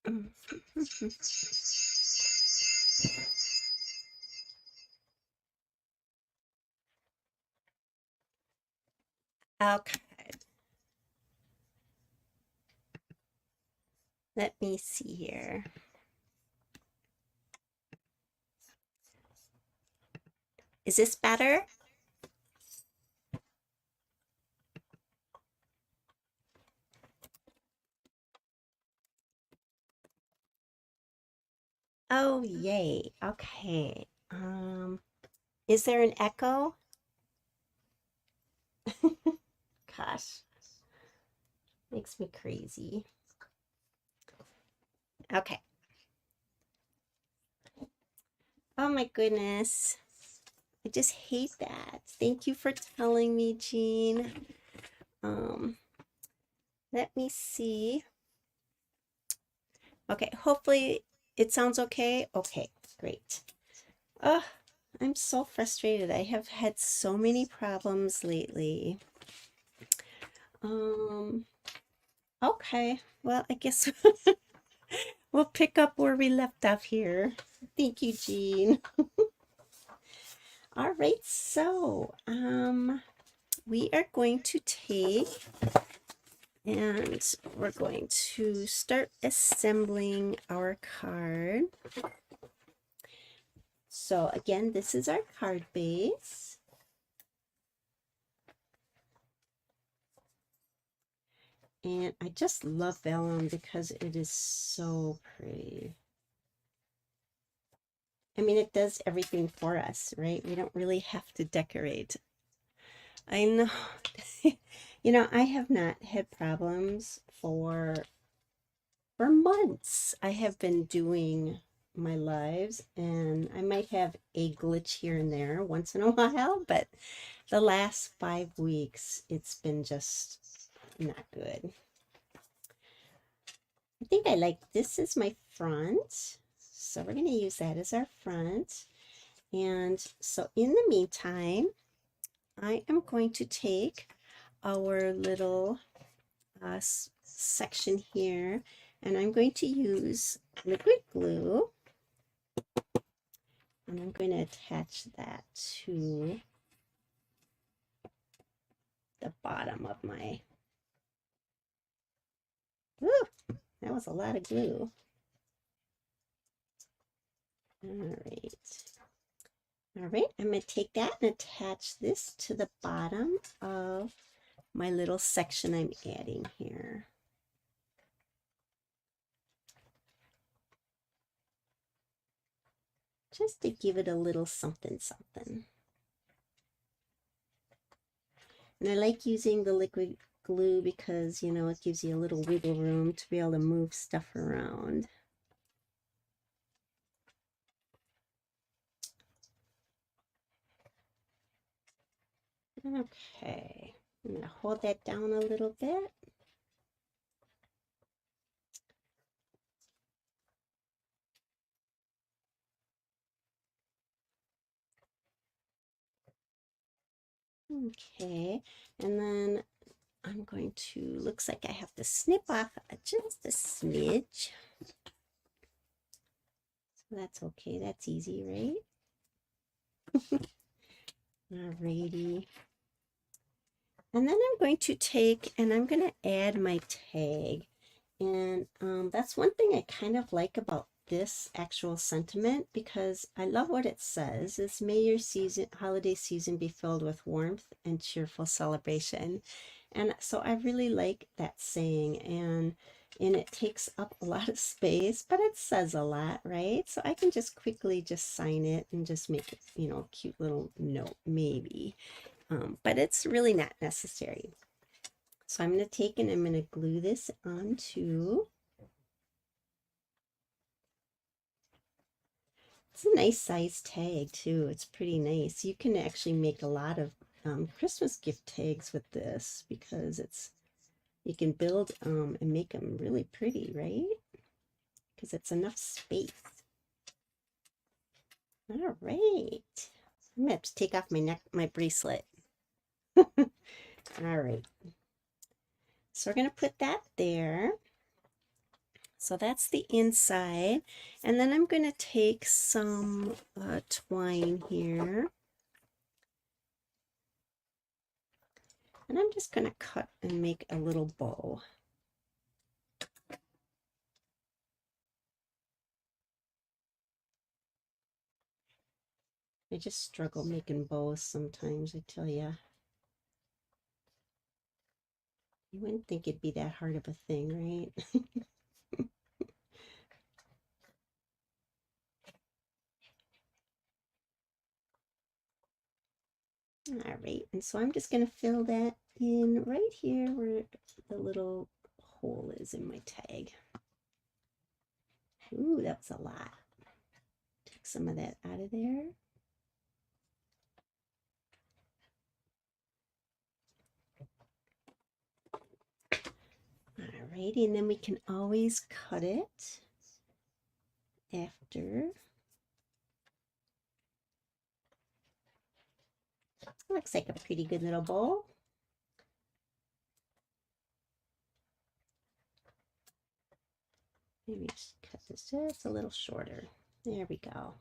Okay, let me see here. Is this better? Oh, yay. Okay. Is there an echo? Gosh, makes me crazy. Okay. Oh my goodness. I just hate that. Thank you for telling me, Jean. Um, let me see. Okay, hopefully it sounds okay. Okay, great. Oh, I'm so frustrated. I have had so many problems lately. Um, okay. Well, I guess we'll pick up where we left off here. Thank you, Jean. All right, so we are going to take and we're going to start assembling our card. So again, this is our card base. And I just love vellum because it is so pretty. I mean, it does everything for us, right? We don't really have to decorate. I know. You know, I have not had problems for months. I have been doing my lives and I might have a glitch here and there once in a while, but the last 5 weeks it's been just not good. I think I like this is my front. So we're going to use that as our front. And so in the meantime, I am going to take our little section here and I'm going to use liquid glue and I'm going to attach that to the bottom of my, ooh, that was a lot of glue. All right. All right, I'm going to take that and attach this to the bottom of my little section I'm adding here. Just to give it a little something something. And I like using the liquid glue because, you know, it gives you a little wiggle room to be able to move stuff around. Okay, I'm going to hold that down a little bit. Okay, and then I'm going to, looks like I have to snip off just a smidge. So that's okay, that's easy, right? Alrighty. And then I'm going to take and I'm going to add my tag. And that's one thing I kind of like about this actual sentiment because I love what it says. It's may your holiday season be filled with warmth and cheerful celebration. And so I really like that saying and it takes up a lot of space, but it says a lot, right? So I can just quickly just sign it and just make it, you know, a cute little note maybe. But it's really not necessary. So I'm going to take and I'm going to glue this onto. It's a nice size tag too. It's pretty nice. You can actually make a lot of Christmas gift tags with this because you can build and make them really pretty, right? Because it's enough space. All right. I'm gonna have to take off my bracelet. All right. So we're gonna put that there. So that's the inside. And then I'm going to take some twine here. And I'm just going to cut and make a little bow. I just struggle making bows sometimes, I tell you. You wouldn't think it'd be that hard of a thing, right? All right, and so I'm just going to fill that in right here where the little hole is in my tag. Ooh, that was a lot. Take some of that out of there. Alrighty, and then we can always cut it after. Looks like a pretty good little bowl. Maybe just cut this just a little shorter. There we go.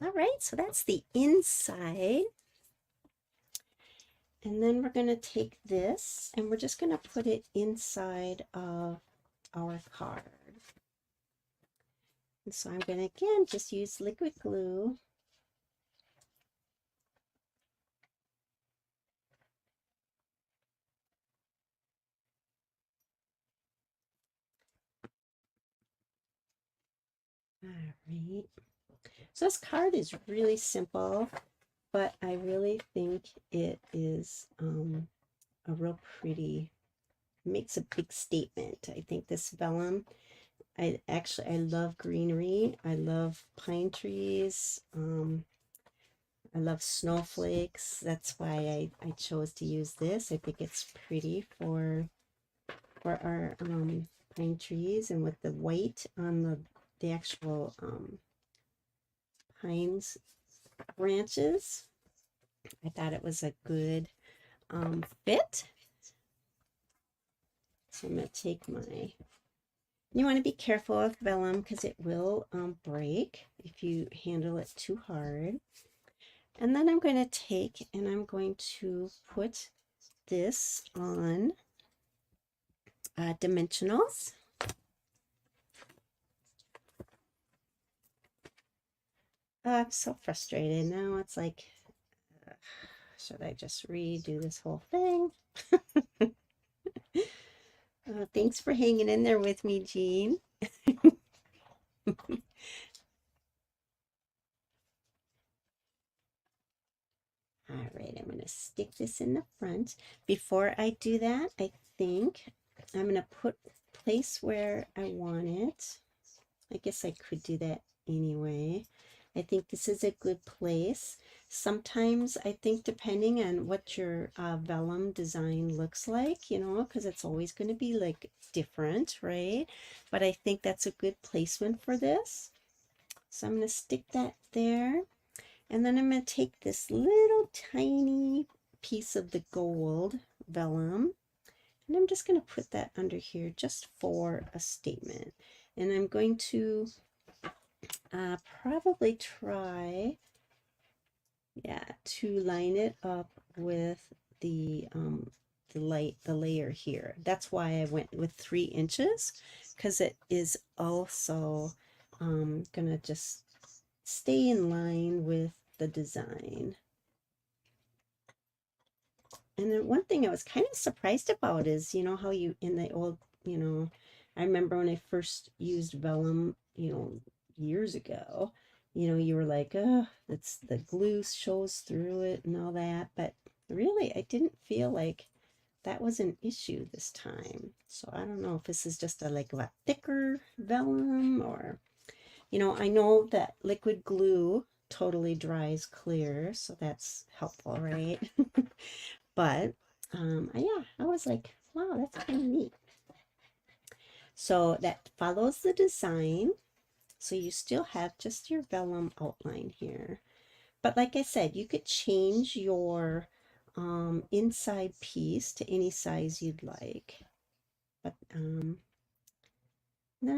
All right, so that's the inside. And then we're going to take this and we're just going to put it inside of our card. And so I'm going to, again, just use liquid glue. All right. So this card is really simple, but I really think it is a real pretty, makes a big statement. I think this vellum, I love greenery. I love pine trees. I love snowflakes. That's why I chose to use this. I think it's pretty for our pine trees, and with the white on the actual pines branches, I thought it was a good fit. So I'm going to take my, you want to be careful with vellum because it will break if you handle it too hard. And then I'm going to take and I'm going to put this on dimensionals. I'm so frustrated now. It's like, should I just redo this whole thing? Thanks for hanging in there with me, Jean. All right, I'm going to stick this in the front. Before I do that, I think I'm going to place where I want it. I guess I could do that anyway. I think this is a good place. Sometimes I think depending on what your vellum design looks like, you know, because it's always going to be like different, right? But I think that's a good placement for this. So I'm going to stick that there. And then I'm going to take this little tiny piece of the gold vellum, and I'm just going to put that under here just for a statement. And I'm going to probably try, yeah, to line it up with the layer here. That's why I went with 3 inches, because it is also gonna just stay in line with the design. And then one thing I was kind of surprised about is, you know, how you, in the old, you know, I remember when I first used vellum, you know, years ago, you know, you were like, oh, it's the glue shows through it and all that. But really, I didn't feel like that was an issue this time. So I don't know if this is just a like a thicker vellum, or, you know, I know that liquid glue totally dries clear, so that's helpful, right? But yeah, I was like, wow, that's kind of neat. So that follows the design. So you still have just your vellum outline here. But like I said, you could change your inside piece to any size you'd like. then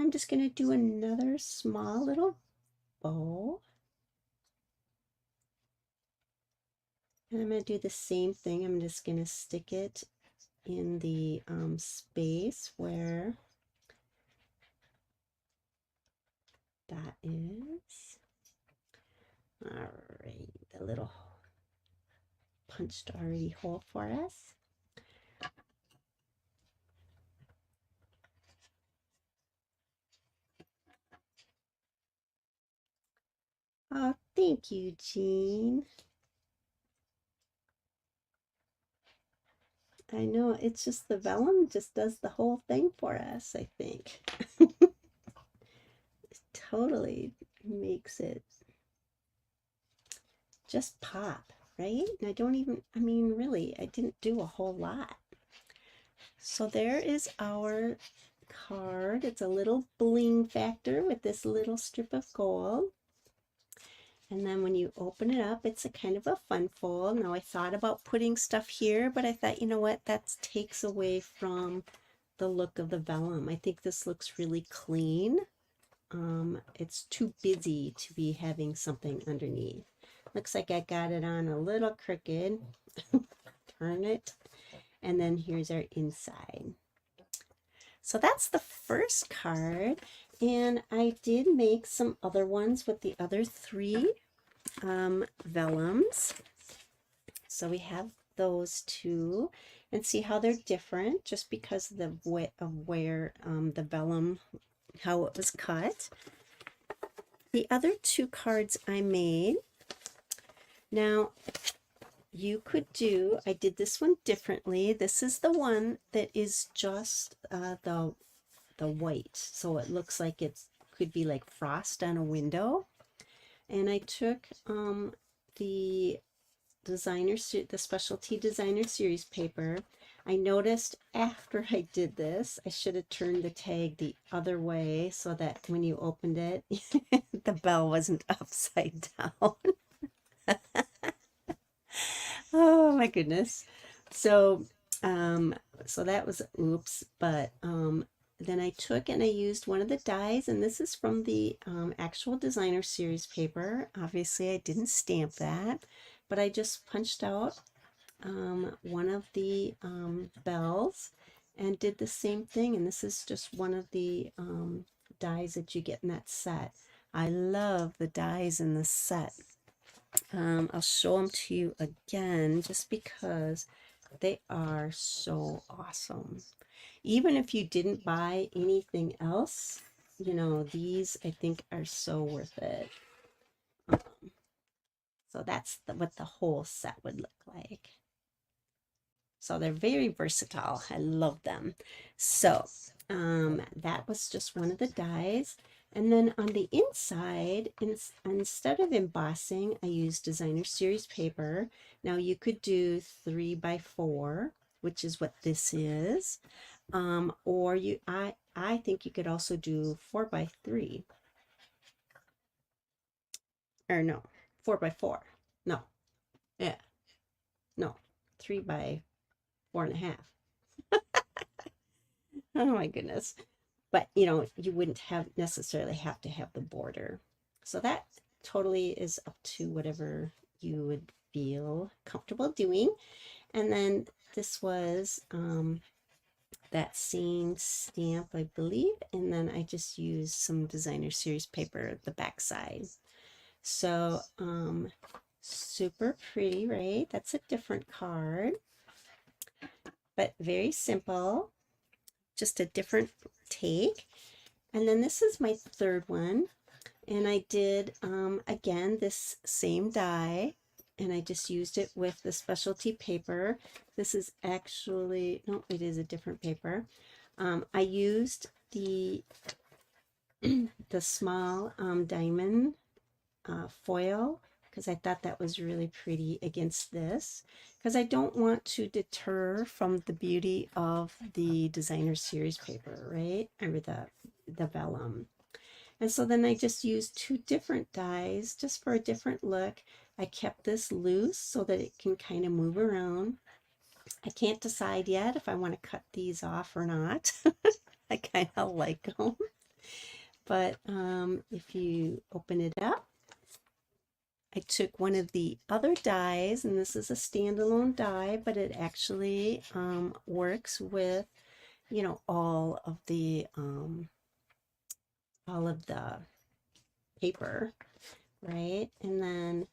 I'm just going to do another small little bow. And I'm going to do the same thing. I'm just going to stick it in the space where that is. All right, the little punched already hole for us. Oh, thank you, Jean. I know, it's just the vellum just does the whole thing for us, I think. It totally makes it just pop, right? And I don't even, I mean, really, I didn't do a whole lot. So there is our card. It's a little bling factor with this little strip of gold. And then when you open it up, it's a kind of a fun fold. Now I thought about putting stuff here, but I thought, you know what, that takes away from the look of the vellum. I think this looks really clean. It's too busy to be having something underneath. Looks like I got it on a little crooked. Turn it. And then here's our inside. So that's the first card. And I did make some other ones with the other three vellums. So we have those two, and see how they're different just because of the way of where the vellum, how it was cut. The other two cards I made, now you could do, I did this one differently. This is the one that is just the white, so it looks like it could be like frost on a window. And I took the the specialty designer series paper. I noticed after I did this, I should have turned the tag the other way so that when you opened it, the bell wasn't upside down. Oh my goodness. So, so that was oops, but then I took and I used one of the dies, and this is from the actual designer series paper. Obviously, I didn't stamp that, but I just punched out one of the bells and did the same thing. And this is just one of the dies that you get in that set. I love the dies in this set. I'll show them to you again just because they are so awesome. Even if you didn't buy anything else, you know, these I think are so worth it. So that's what the whole set would look like. So they're very versatile. I love them. So that was just one of the dies. And then on the inside, instead of embossing, I used designer series paper. Now you could do 3x4, which is what this is. Or I think you could also do 4x3. Or no, 4x4. No, yeah, no, 3x4.5. Oh my goodness. But you know, you wouldn't have necessarily have to have the border. So that totally is up to whatever you would feel comfortable doing. And then this was that same stamp, I believe, and then I just used some designer series paper at the back side. So super pretty, right? That's a different card, but very simple, just a different take. And then this is my third one, and I did again this same die, and I just used it with the specialty paper. This is actually, no, it is a different paper. I used the the small diamond foil because I thought that was really pretty against this, because I don't want to deter from the beauty of the designer series paper, right? Or the vellum. And so then I just used two different dies just for a different look. I kept this loose so that it can kind of move around. I can't decide yet if I want to cut these off or not. I kind of like them. But if you open it up, I took one of the other dies, and this is a standalone die, but it actually works with, you know, all of the paper, right? And then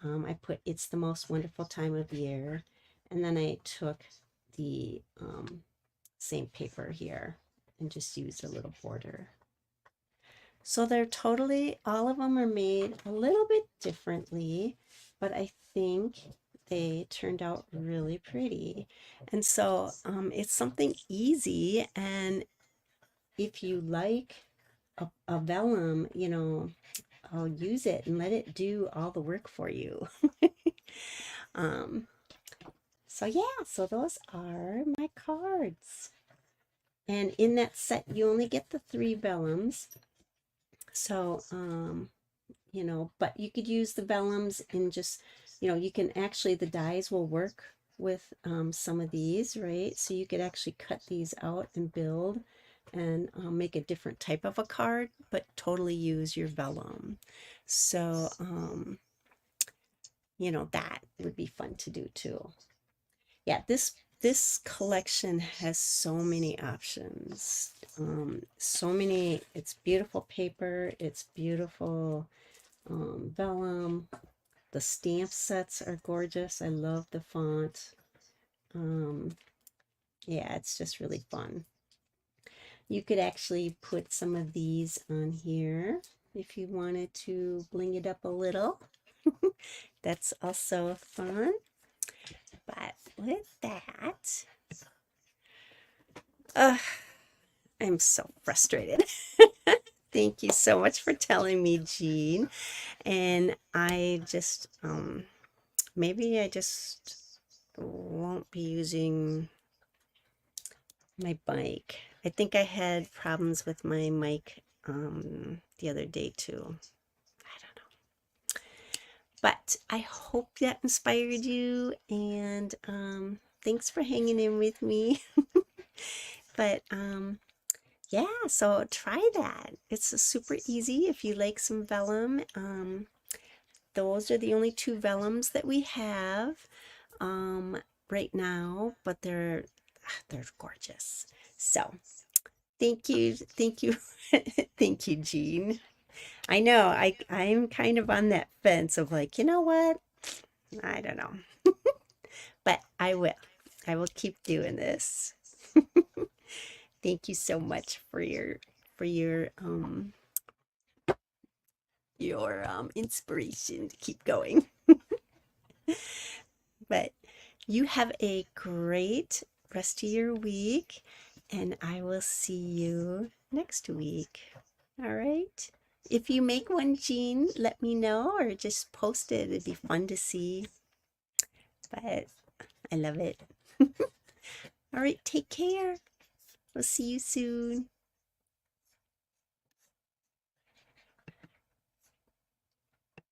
I put "It's the Most Wonderful Time of Year," and then I took the same paper here and just used a little border. So they're totally, all of them are made a little bit differently, but I think they turned out really pretty. And so it's something easy, and if you like a vellum, you know, I'll use it and let it do all the work for you. um, so yeah, so those are my cards. And in that set, you only get the 3 vellums. So, you know, but you could use the vellums in just, you know, you can actually, the dies will work with some of these, right? So you could actually cut these out and build and make a different type of a card, but totally use your vellum. So, you know, that would be fun to do too. Yeah, this collection has so many options. So many, it's beautiful paper, it's beautiful vellum. The stamp sets are gorgeous. I love the font. Yeah, it's just really fun. You could actually put some of these on here if you wanted to bling it up a little. That's also fun. But with that, I'm so frustrated. Thank you so much for telling me, Jean. And I just, maybe I just won't be using my mic. I think I had problems with my mic the other day too. I don't know. But I hope that inspired you, and thanks for hanging in with me. But yeah, so try that. It's super easy if you like some vellum. Those are the only 2 vellums that we have right now, but they're gorgeous. So thank you, thank you, Jean. I know I'm kind of on that fence of like, you know what? I don't know, but I will keep doing this. Thank you so much for your inspiration to keep going. But you have a great rest of your week, and I will see you next week. All right? If you make one, Jean, let me know or just post it. It'd be fun to see. But I love it. All right, take care. We'll see you soon.